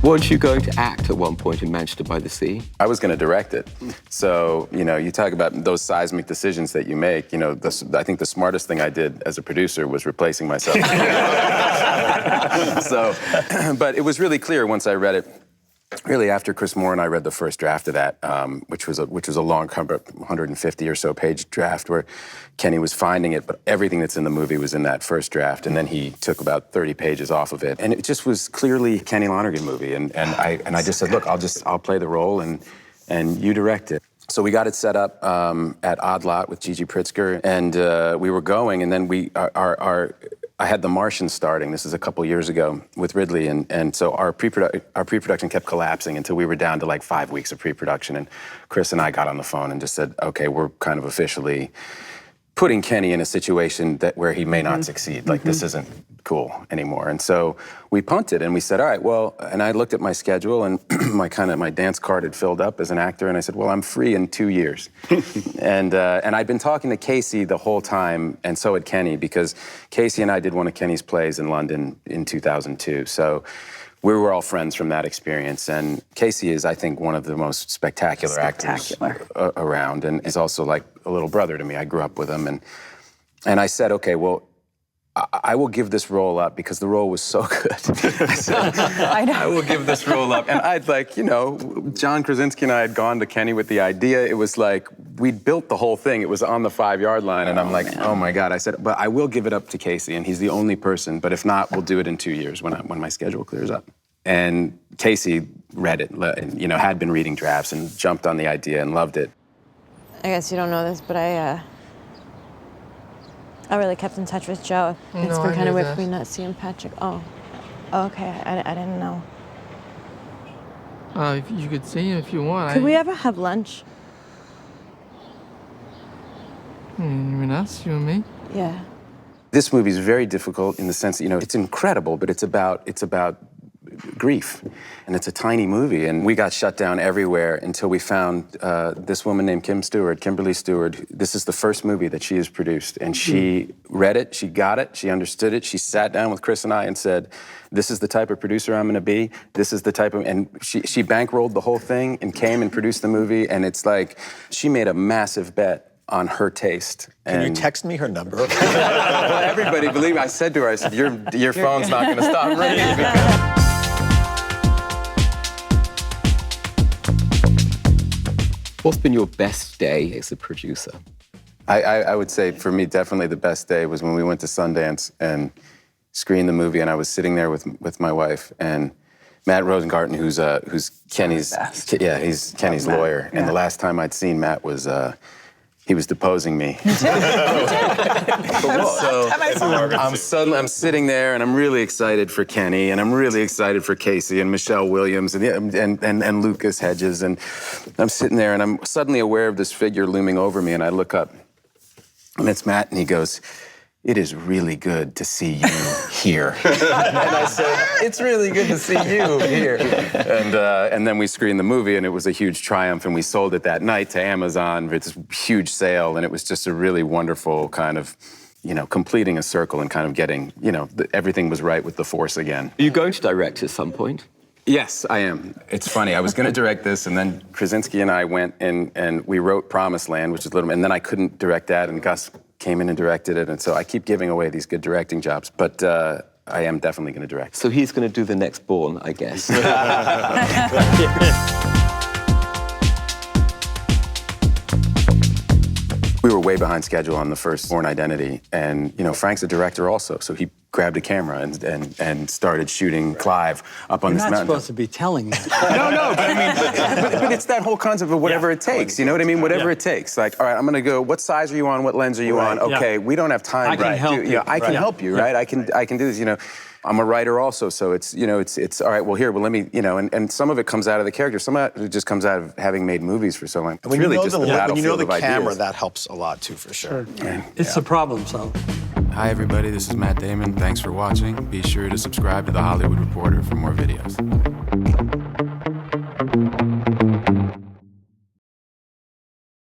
Weren't you going to act at one point in Manchester by the Sea? I was going to direct it. So, you know, you talk about those seismic decisions that you make. You know, I think the smartest thing I did as a producer was replacing myself. So, but it was really clear once I read it. Really, after Chris Moore and I read the first draft of that, which was a long, 150 or so page draft where Kenny was finding it, but everything that's in the movie was in that first draft, and then he took about 30 pages off of it, and it just was clearly a Kenny Lonergan movie, and I just said, look, I'll play the role, and you direct it. So we got it set up at Odd Lot with Gigi Pritzker, and we were going, and then I had The Martian starting. This is a couple years ago with Ridley, and so our pre-production kept collapsing until we were down to like 5 weeks of pre-production. And Chris and I got on the phone and just said, okay, we're kind of officially putting Kenny in a situation where he may not succeed. Like, this isn't cool anymore. And so we punted and we said, all right, well, and I looked at my schedule and my dance card had filled up as an actor, and I said, well, I'm free in 2 years. and I'd been talking to Casey the whole time, and so had Kenny, because Casey and I did one of Kenny's plays in London in 2002. So we were all friends from that experience, and Casey is, I think, one of the most spectacular actors around, and is also like a little brother to me. I grew up with him, and I said, okay, well, I will give this role up because the role was so good. I said, I will give this role up. And I'd like, you know, John Krasinski and I had gone to Kenny with the idea. It was like, we'd built the whole thing. It was on the 5-yard line. And I'm like, oh my God. I said, but I will give it up to Casey, and he's the only person. But if not, we'll do it in 2 years when my schedule clears up. And Casey read it, and, you know, had been reading drafts and jumped on the idea and loved it. I guess you don't know this, but I really kept in touch with Joe. It's been kind of weird for me not seeing Patrick. Oh, okay. I didn't know. If you could see him if you want. Could we ever have lunch? You mean us, you and me? Yeah. This movie is very difficult in the sense that, you know, it's incredible, but it's about grief, and it's a tiny movie, and we got shut down everywhere until we found this woman named Kimberly Stewart. This is the first movie that she has produced, and she read it, she got it, she understood it, she sat down with Chris and I and said, this is the type of producer I'm gonna be, this is the type of, and she bankrolled the whole thing and came and produced the movie, and it's like, she made a massive bet on her taste. Can you text me her number? Well, everybody believed me. I said to her, I said, your phone's not gonna stop ringing. Because What's been your best day as a producer? I would say, for me, definitely the best day was when we went to Sundance and screened the movie, and I was sitting there with my wife, and Matt Rosengarten, who's Kenny's, he's Kenny's lawyer. Yeah. And the last time I'd seen Matt was, he was deposing me. So I'm sitting there, and I'm really excited for Kenny, and I'm really excited for Casey and Michelle Williams and Lucas Hedges, and I'm sitting there, and I'm suddenly aware of this figure looming over me, and I look up, and it's Matt, and he goes, "It is really good to see you here." And I said, "It's really good to see you here." And then we screened the movie, and it was a huge triumph, and we sold it that night to Amazon with this huge sale, and it was just a really wonderful kind of, you know, completing a circle and kind of getting, you know, everything was right with the Force again. Are you going to direct at some point? Yes, I am. It's funny. I was going to direct this, and then Krasinski and I went and we wrote Promised Land, which is a little, and then I couldn't direct that, and Gus came in and directed it, and so I keep giving away these good directing jobs, but I am definitely going to direct. So he's going to do the next Bourne, I guess. We were way behind schedule on the first Bourne Identity, and, you know, Frank's a director also, so he grabbed a camera and started shooting Clive up on this mountain. You're not supposed to be telling me. No, but I mean, but it's that whole concept of whatever it takes, you know what I mean? Whatever it takes. Like, all right, I'm gonna go, what size are you on? What lens are you on? Okay, we don't have time. I can help you. I can help you, right? I can do this, you know. I'm a writer also, so it's, you know, it's all right, well, here, well, let me, you know, and some of it comes out of the character. Some of it just comes out of having made movies for so long. When really you know just the the when you know battlefield the of camera, ideas. that helps a lot too, for sure. It's a problem, so. Hi, everybody. This is Matt Damon. Thanks for watching. Be sure to subscribe to The Hollywood Reporter for more videos.